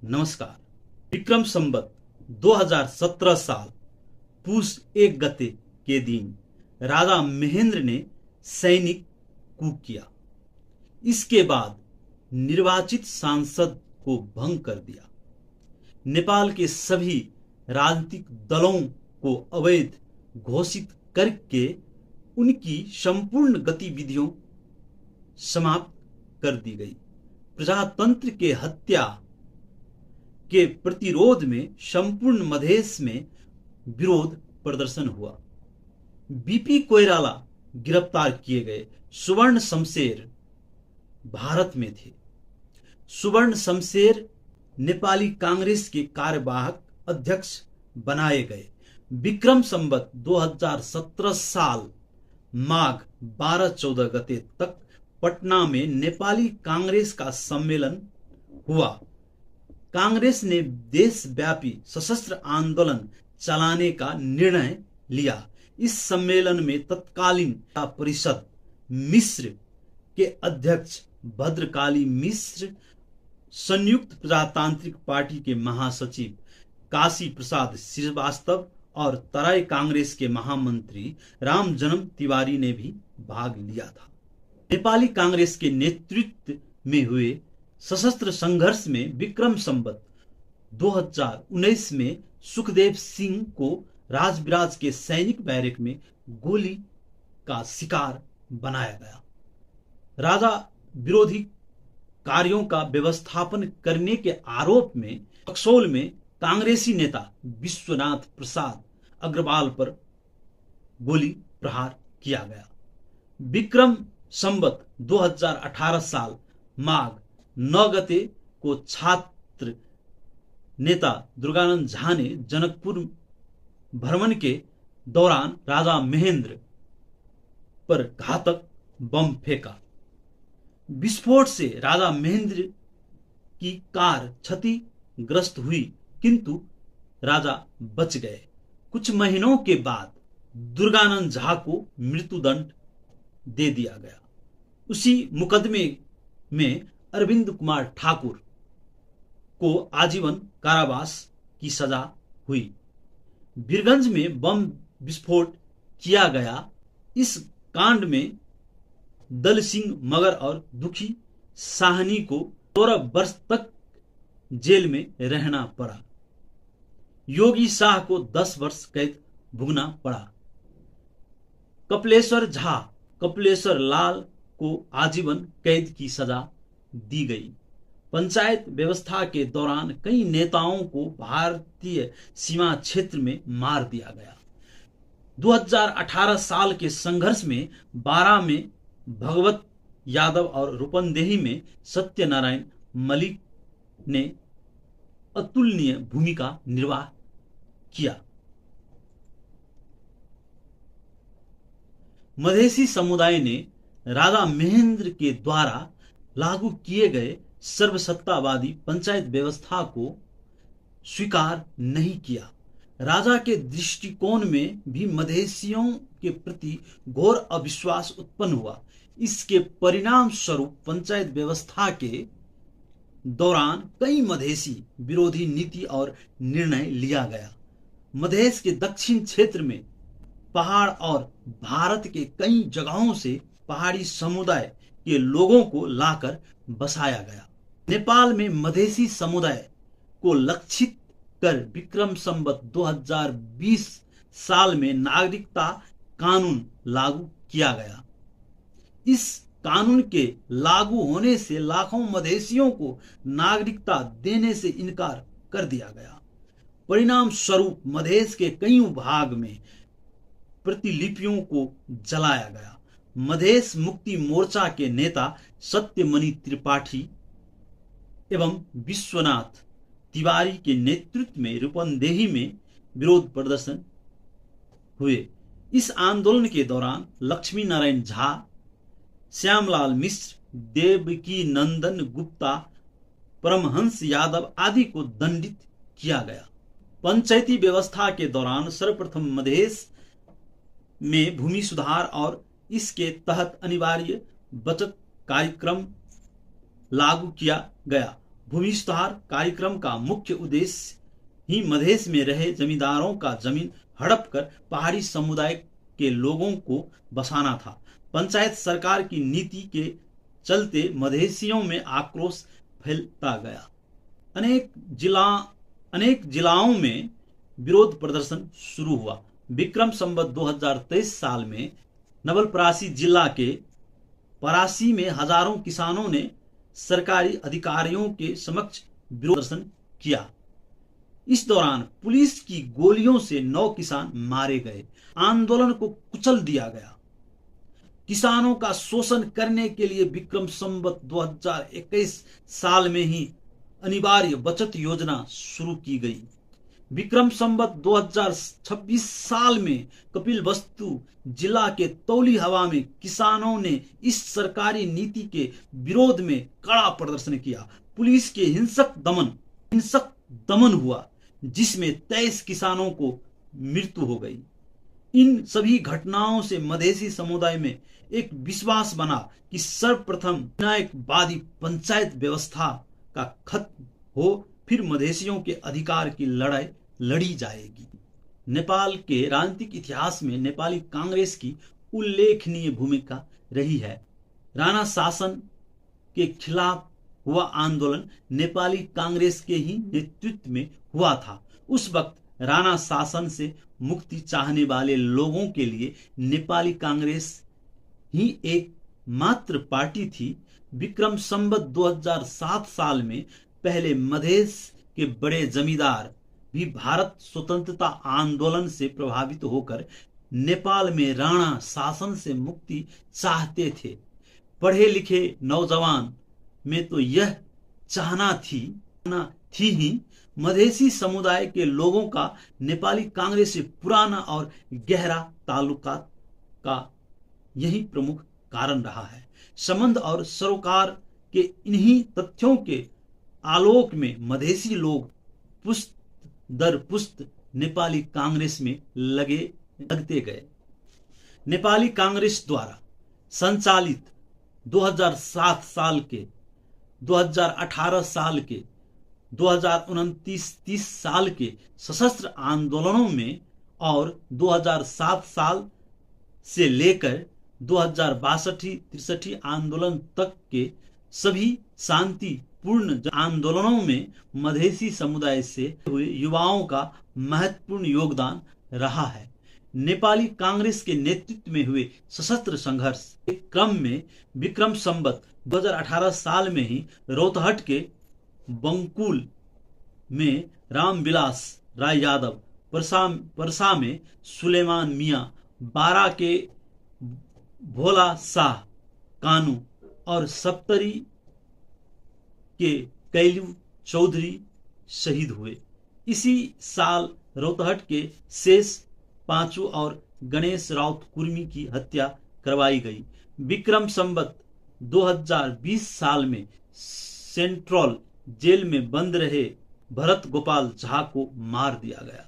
नमस्कार। विक्रम संवत 2017 साल पूस 1 गते के दिन राजा महेंद्र ने सैनिक कूप किया। इसके बाद निर्वाचित सांसद को भंग कर दिया। नेपाल के सभी राजनीतिक दलों को अवैध घोषित करके उनकी संपूर्ण गतिविधियों समाप्त कर दी गई। प्रजातंत्र के हत्या के प्रतिरोध में संपूर्ण मधेश में विरोध प्रदर्शन हुआ। बीपी कोइराला गिरफ्तार किए गए। सुवर्ण शमशेर भारत में थे। सुवर्ण शमशेर नेपाली कांग्रेस के कार्यवाहक अध्यक्ष बनाए गए। विक्रम संवत 2017 साल माघ 12-14 गते तक पटना में नेपाली कांग्रेस का सम्मेलन हुआ। कांग्रेस ने देशव्यापी सशस्त्र आंदोलन चलाने का निर्णय लिया। इस सम्मेलन में तत्कालीन परिषद मिश्र के अध्यक्ष भद्रकाली मिश्र, संयुक्त प्रजातांत्रिक पार्टी के महासचिव काशी प्रसाद श्रीवास्तव और तराई कांग्रेस के महामंत्री रामजन्म तिवारी ने भी भाग लिया था। नेपाली कांग्रेस के नेतृत्व में हुए सशस्त्र संघर्ष में विक्रम संवत 2019 में सुखदेव सिंह को राजविराज के सैनिक बैरक में गोली का शिकार बनाया गया। राजा विरोधी कार्यों का व्यवस्थापन करने के आरोप में बक्सौल में कांग्रेसी नेता विश्वनाथ प्रसाद अग्रवाल पर गोली प्रहार किया गया। विक्रम संवत 2018 साल माघ 9 गते को छात्र नेता दुर्गानंद झा ने जनकपुर भ्रमण के दौरान राजा महेंद्र पर घातक बम फेंका। विस्फोट से राजा महेंद्र की कार क्षतिग्रस्त हुई, किंतु राजा बच गए। कुछ महीनों के बाद दुर्गानंद झा को मृत्युदंड दे दिया गया। उसी मुकदमे में अरविंद कुमार ठाकुर को आजीवन कारावास की सजा हुई। वीरगंज में बम विस्फोट किया गया। इस कांड में दल सिंह मगर और दुखी साहनी को 13 वर्ष तक जेल में रहना पड़ा। योगी शाह को 10 वर्ष कैद भुगतना पड़ा। कपिलेश्वर झा, कपिलेश्वर लाल को आजीवन कैद की सजा दी गई। पंचायत व्यवस्था के दौरान कई नेताओं को भारतीय सीमा क्षेत्र में मार दिया गया। 2018 साल के संघर्ष में 12 में भगवत यादव और रूपंदेही में सत्यनारायण मलिक ने अतुलनीय भूमिका निर्वाह किया। मधेसी समुदाय ने राजा महेंद्र के द्वारा लागू किए गए सर्वसत्तावादी पंचायत व्यवस्था को स्वीकार नहीं किया। राजा के दृष्टिकोण में भी मधेसियों के प्रति घोर अविश्वास उत्पन्न हुआ। इसके परिणाम स्वरूप पंचायत व्यवस्था के दौरान कई मधेसी विरोधी नीति और निर्णय लिया गया। मधेश के दक्षिण क्षेत्र में पहाड़ और भारत के कई जगहों से पहाड़ी समुदाय के लोगों को लाकर बसाया गया। नेपाल में मधेसी समुदाय को लक्षित कर विक्रम संवत 2020 साल में नागरिकता कानून लागू किया गया। इस कानून के लागू होने से लाखों मधेसियों को नागरिकता देने से इनकार कर दिया गया। परिणाम स्वरूप मधेश के कई भाग में प्रतिलिपियों को जलाया गया। मधेश मुक्ति मोर्चा के नेता सत्यमणि त्रिपाठी एवं विश्वनाथ तिवारी के नेतृत्व में रूपंदेही में विरोध प्रदर्शन हुए। इस आंदोलन के दौरान लक्ष्मी नारायण झा, श्यामलाल मिश्र, देवकी नंदन गुप्ता, परमहंस यादव आदि को दंडित किया गया। पंचायती व्यवस्था के दौरान सर्वप्रथम मधेश में भूमि सुधार और इसके तहत अनिवार्य बचत कार्यक्रम लागू किया गया भूमि सुधार कार्यक्रम का मुख्य उद्देश्य ही मधेश में रहे जमींदारों का जमीन हड़प कर पहाड़ी समुदाय के लोगों को बसाना था। पंचायत सरकार की नीति के चलते मधेसियों में आक्रोश फैलता गया। अनेक जिलाओं में विरोध प्रदर्शन शुरू हुआ। विक्रम संवत 2023 साल में नवलपरासी जिला के परासी में हजारों किसानों ने सरकारी अधिकारियों के समक्ष विरोध प्रदर्शन किया। इस दौरान पुलिस की गोलियों से 9 किसान मारे गए। आंदोलन को कुचल दिया गया। किसानों का शोषण करने के लिए विक्रम संवत 2021 साल में ही अनिवार्य बचत योजना शुरू की गई। विक्रम संवत 2026 साल में कपिलवस्तु जिला के तौली हवा में किसानों ने इस सरकारी नीति के विरोध में कड़ा प्रदर्शन किया। पुलिस के हिंसक दमन हुआ, जिसमें 23 किसानों को मृत्यु हो गई। इन सभी घटनाओं से मधेसी समुदाय में एक विश्वास बना कि सर्वप्रथम न्यायवादी पंचायत व्यवस्था का खत्म हो, फिर मधेसियों के अधिकार की लड़ाई लड़ी जाएगी। नेपाल के राजनीतिक इतिहास में नेपाली कांग्रेस की उल्लेखनीय भूमिका रही है। राणा शासन के खिलाफ हुआ आंदोलन नेपाली कांग्रेस के ही नेतृत्व में हुआ था। उस वक्त राणा शासन से मुक्ति चाहने वाले लोगों के लिए नेपाली कांग्रेस ही एक मात्र पार्टी थी। विक्रम संवत 2007 साल में पहले मधेश के बड़े जमींदार भी भारत स्वतंत्रता आंदोलन से प्रभावित होकर नेपाल में राणा शासन से मुक्ति चाहते थे। पढ़े लिखे नौजवान में तो यह चाहना थी ही। मधेसी समुदाय के लोगों का नेपाली कांग्रेस से पुराना और गहरा ताल्लुक का यही प्रमुख कारण रहा है। संबंध और सरोकार के इन्हीं तथ्यों के आलोक में मधेसी लोग पुष्ट दर पुष्ट नेपाली कांग्रेस में लगते गए। नेपाली कांग्रेस द्वारा संचालित 2007 साल के, 2018 साल के, 2029-30 साल के सशस्त्र आंदोलनों में और 2007 साल से लेकर 2062-63 आंदोलन तक के सभी शांतिपूर्ण आंदोलनों में मधेसी समुदाय से हुए युवाओं का महत्वपूर्ण योगदान रहा है। नेपाली कांग्रेस के नेतृत्व में हुए सशस्त्र संघर्ष के क्रम में विक्रम संवत 2018 साल में ही रोहतहट के बंकुल में रामविलास राय यादव, परसा में सुलेमान मियां, बारा के भोला शाह कानू और सप्तरी के कैलू चौधरी शहीद हुए। इसी साल रोहतहट के शेष पांचू और गणेश राउत कुर्मी की हत्या करवाई गई। विक्रम संवत 2020 साल में सेंट्रल जेल में बंद रहे भरत गोपाल झा को मार दिया गया।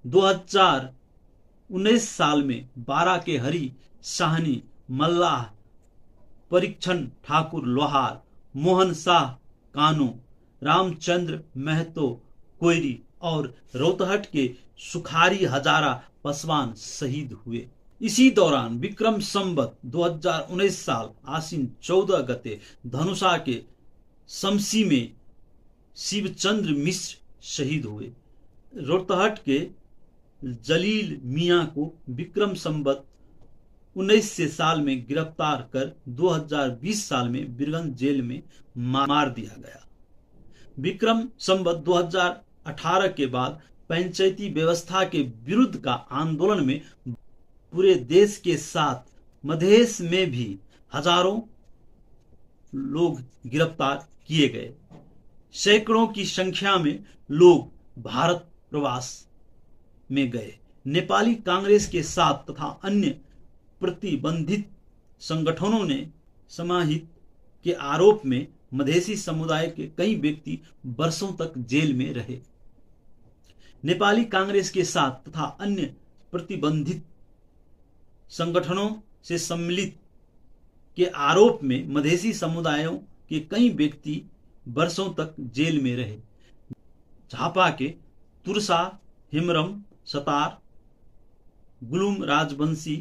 2019 साल में बारा के हरि साहनी मल्लाह, परीक्षण ठाकुर लोहार, मोहन शाह कानू, रामचंद्र महतो कोयरी और रोहतहट के सुखारी हजारा पासवान शहीद हुए। इसी दौरान विक्रम संवत 2019 साल आसीन 14 गते धनुषा के शमसी में शिवचंद्र मिश्र शहीद हुए। रोहतहट के जलील मियां को विक्रम संवत 19 साल में गिरफ्तार कर 2020 साल में बिरगंज जेल में मार दिया गया। विक्रम संवत 2018 के बाद पंचायती व्यवस्था के विरुद्ध का आंदोलन में पूरे देश के साथ मधेश में भी हजारों लोग गिरफ्तार किए गए। सैकड़ों की संख्या में लोग भारत प्रवास में गए। नेपाली कांग्रेस के साथ तथा अन्य प्रतिबंधित संगठनों ने समाहित के आरोप में मधेसी समुदाय के कई व्यक्ति वर्षों तक जेल में रहे। नेपाली कांग्रेस के साथ तथा अन्य प्रतिबंधित संगठनों से सम्मिलित के आरोप में मधेसी समुदायों के कई व्यक्ति वर्षों तक जेल में रहे। झापा के तुरसा हेम्रम सतार, गुलुम राजवंशी,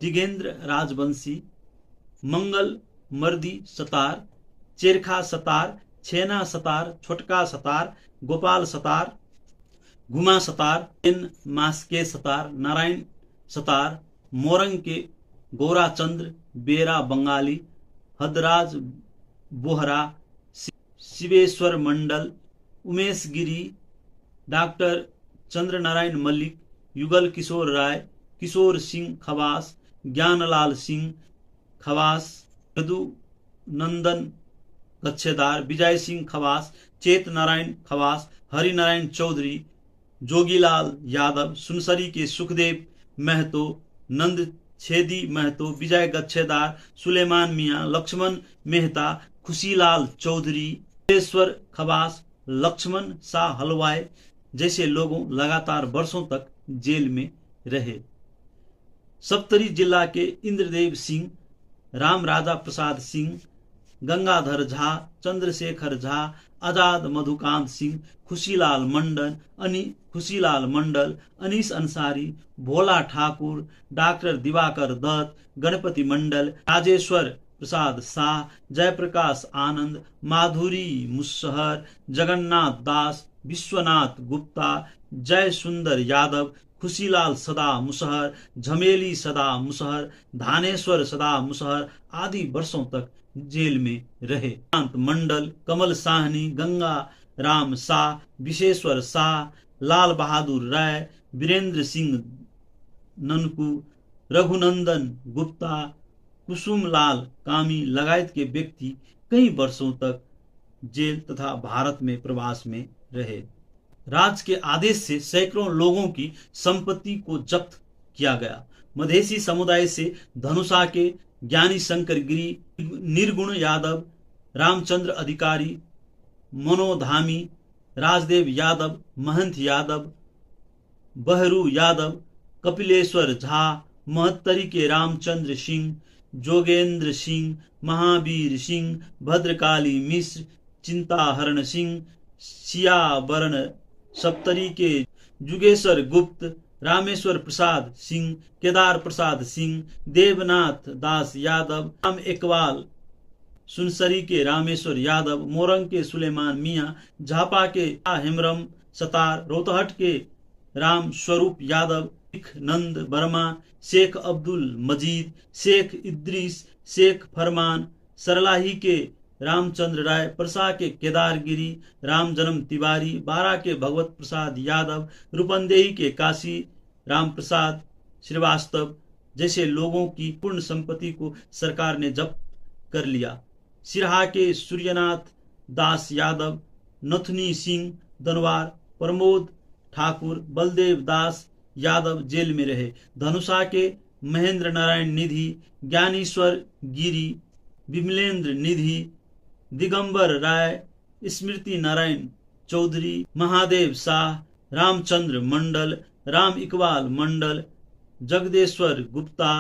दिगेंद्र राजवंशी, मंगल मर्दी सतार, चेरखा सतार, छेना सतार, छोटका सतार, गोपाल सतार, गुमा सतार, एन मास्के सतार, नारायण सतार, मोरंग के गौराचंद्र, बेरा बंगाली, हदराज बोहरा, शिवेश्वर मंडल, उमेश गिरी, डॉक्टर चंद्र नारायण मल्लिक, युगल किशोर राय, किशोर सिंह खवास, ज्ञानलाल सिंह खवास, यदु नंदन गच्छेदार, विजय सिंह खवास, चेत नारायण खवास, हरिनारायण चौधरी, जोगीलाल यादव, सुनसरी के सुखदेव महतो, नंद छेदी महतो, विजय गच्छेदार, सुलेमान मियाँ, लक्ष्मण मेहता, खुशीलाल चौधरी, ईश्वर खवास, लक्ष्मण शाह हलवाई जैसे लोगों लगातार वर्षों तक जेल में रहे। सप्तरी जिला के इंद्रदेव सिंह, राम राजा प्रसाद सिंह, गंगाधर झा, चंद्रशेखर झा, आजाद मधुकांत सिंह, खुशीलाल मंडल, अनीस अंसारी, भोला ठाकुर, डॉक्टर दिवाकर दत्त, गणपति मंडल, राजेश्वर प्रसाद शाह, जयप्रकाश आनंद, माधुरी मुसहर, जगन्नाथ दास, विश्वनाथ गुप्ता, जय सुंदर यादव, खुशीलाल सदा मुसहर, झमेली सदा मुसहर, धानेश्वर सदा मुसहर आदि वर्षों तक जेल में रहे। कांत मंडल, कमल साहनी, गंगा राम शाह, विशेश्वर शाह, लाल बहादुर राय, वीरेंद्र सिंह ननकू, रघुनंदन गुप्ता, कुसुमलाल कामी लगायत के व्यक्ति कई वर्षों तक जेल तथा भारत में प्रवास में रहे। राज के आदेश से सैकड़ों लोगों की संपत्ति को जब्त किया गया। मधेसी समुदाय से धनुषा के ज्ञानी शंकर गिरी, निर्गुण यादव, रामचंद्र अधिकारी, मनोधामी, राजदेव यादव, महंत यादव, बहरू यादव, कपिलेश्वर झा, महत्तरी के रामचंद्र सिंह, जोगेंद्र सिंह, महावीर सिंह, भद्रकाली मिश्र, चिंताहरण सिंह, सियावरण, सप्तरी के जुगेश्वर गुप्त, रामेश्वर प्रसाद सिंह, केदार प्रसाद सिंह, देवनाथ दास यादव, राम एकवाल, सुनसरी के रामेश्वर यादव, मोरंग के सुलेमान मियाँ, झापा के हेम्रम सतार, रोहतहट के राम स्वरूप यादव, नंद वर्मा, शेख अब्दुल मजीद, शेख इद्रीस, शेख फरमान, सरलाही के रामचंद्र राय, परसा के केदारगिरी, राम जन्म तिवारी, बारा के भगवत प्रसाद यादव, रूपंदेही के काशी राम प्रसाद श्रीवास्तव जैसे लोगों की पूर्ण संपत्ति को सरकार ने जब्त कर लिया। सिरहा के सूर्यनाथ दास यादव, नथुनी सिंह दनवार, प्रमोद ठाकुर, बलदेव दास यादव जेल में रहे। धनुषा के महेंद्र नारायण निधि, ज्ञानेश्वर गिरी, विमलेंद्र निधि, दिगंबर राय, स्मृति नारायण चौधरी, महादेव शाह, रामचंद्र मंडल, राम इकबाल मंडल, जगदेश्वर गुप्ता,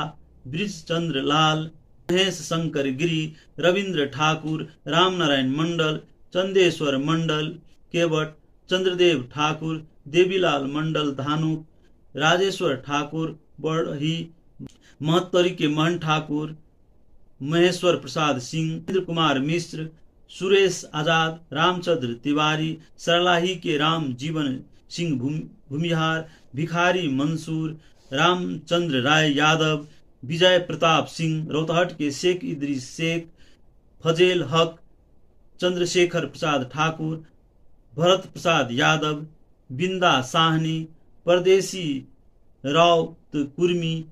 ब्रिजचंद्र लाल, महेश शंकर गिरी, रविंद्र ठाकुर, राम नारायण मंडल, चंदेश्वर मंडल केवट, चंद्रदेव ठाकुर, देवीलाल मंडल धानु, राजेश्वर ठाकुर बड़ही, महत्तरी के महन ठाकुर, महेश्वर प्रसाद सिंह, इंद्र कुमार मिश्र, सुरेश आजाद, रामचंद्र तिवारी, सरलाही के राम जीवन सिंह भूमिहार, भिखारी मंसूर, रामचंद्र राय यादव, विजय प्रताप सिंह, रोहतहट के शेख इदरीस शेख, फजेल हक, चंद्रशेखर प्रसाद ठाकुर, भरत प्रसाद यादव, बिंदा साहनी, परदेसी राउत कुर्मी,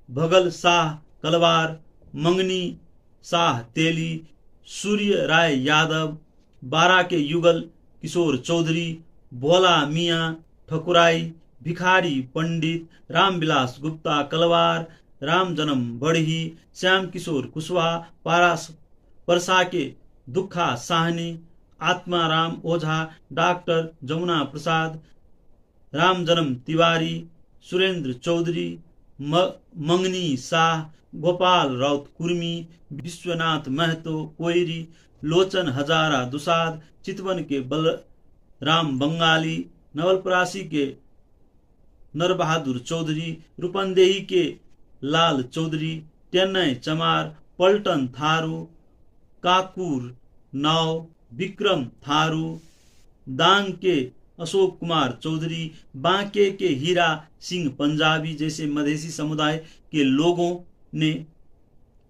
भगल शाह कलवार, मंगनी शाह तेली, सूर्य राय यादव, बारा के युगल किशोर चौधरी, भोला मियाँ ठकुराई, भिखारी पंडित, रामविलास गुप्ता कलवार, राम जन्म बढ़ी, श्याम किशोर कुशवाहा, परसा के दुखा साहनी, आत्माराम ओझा, डॉक्टर जमुना प्रसाद, राम जन्म तिवारी, सुरेंद्र चौधरी, मंगनी शाह, गोपाल राउत कुर्मी, विश्वनाथ महतो कोइरी, लोचन हजारा दुसाद, चितवन के बलराम बंगाली, नवलपरासी के नरबहादुर चौधरी, रूपंदेही के लाल चौधरी, टेन्नई चमार, पल्टन थारू, काकुर नाव, विक्रम थारू, दांग के अशोक कुमार चौधरी, बांके के हीरा सिंह पंजाबी जैसे मधेसी समुदाय के लोगों ने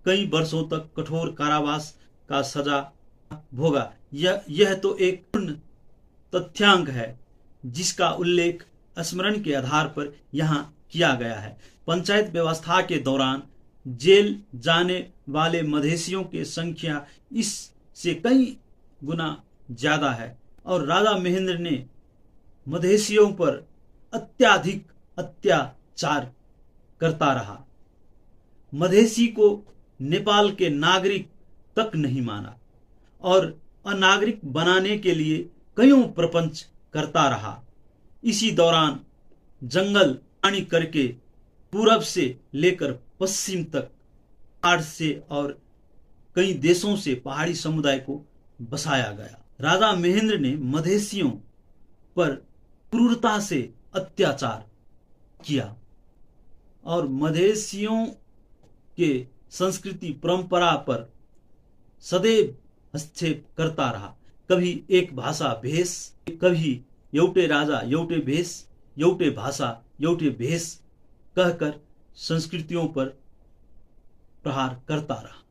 कई वर्षों तक कठोर कारावास का सजा भोगा। यह तो एक पूर्ण तथ्यांक है जिसका उल्लेख स्मरण के आधार पर यहाँ किया गया है। पंचायत व्यवस्था के दौरान जेल जाने वाले मधेसियों की संख्या इससे कई गुना ज्यादा है और राजा महेंद्र ने मधेसियों पर अत्याधिक अत्याचार करता रहा। मधेसी को नेपाल के नागरिक तक नहीं माना और अनागरिक बनाने के लिए कईयों प्रपंच करता रहा। इसी दौरान जंगल पानी करके पूरब से लेकर पश्चिम तक पहाड़ से और कई देशों से पहाड़ी समुदाय को बसाया गया। राजा महेंद्र ने मधेसियों पर क्रूरता से अत्याचार किया और मधेसियों के संस्कृति परंपरा पर सदैव हस्तक्षेप करता रहा। कभी एक भाषा भेष, कभी एउटे राजा एउटे भेष, एउटे भाषा एउटे भेष कहकर संस्कृतियों पर प्रहार करता रहा।